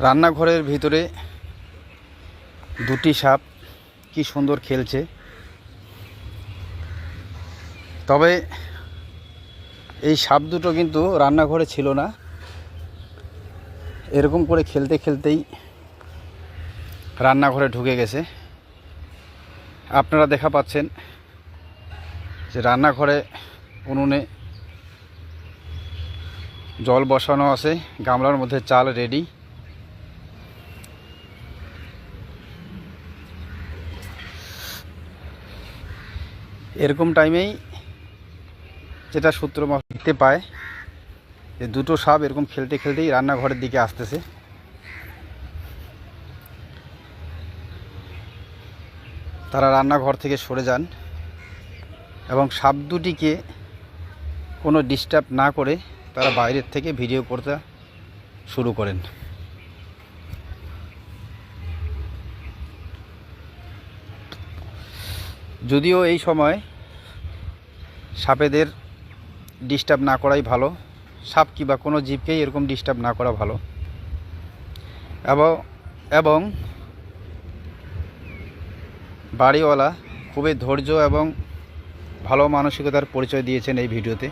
রান্নাঘরের ভিতরে দুটি সাপ কি সুন্দর খেলছে। তবে এই সাপ দুটো কিন্তু রান্নাঘরে ছিল না, এরকম করে খেলতে খেলতেই রান্নাঘরে ঢুকে গেছে। আপনারা দেখা পাচ্ছেন যে রান্নাঘরে উনুনে জল বসানো আছে, গামলার মধ্যে চাল রেডি। এরকম টাইমেই যেটা সূত্র দেখতে পায় যে দুটো সাপ এরকম খেলতে খেলতেই রান্নাঘরের দিকে আসতেছে। তারা রান্নাঘর থেকে সরে যান এবং সাপ দুটিকে কোনো ডিস্টার্ব না করে তারা বাইরের থেকে ভিডিও করতে শুরু করেন। যদিও এই সময় সাপেদের ডিস্টার্ব না করাই ভালো, সাপ কিংবা কোনো জীবকেই এরকম ডিস্টার্ব না করা ভালো। এবং বাড়িওয়ালা খুবই ধৈর্য এবং ভালো মানসিকতার পরিচয় দিয়েছেন এই ভিডিওতে।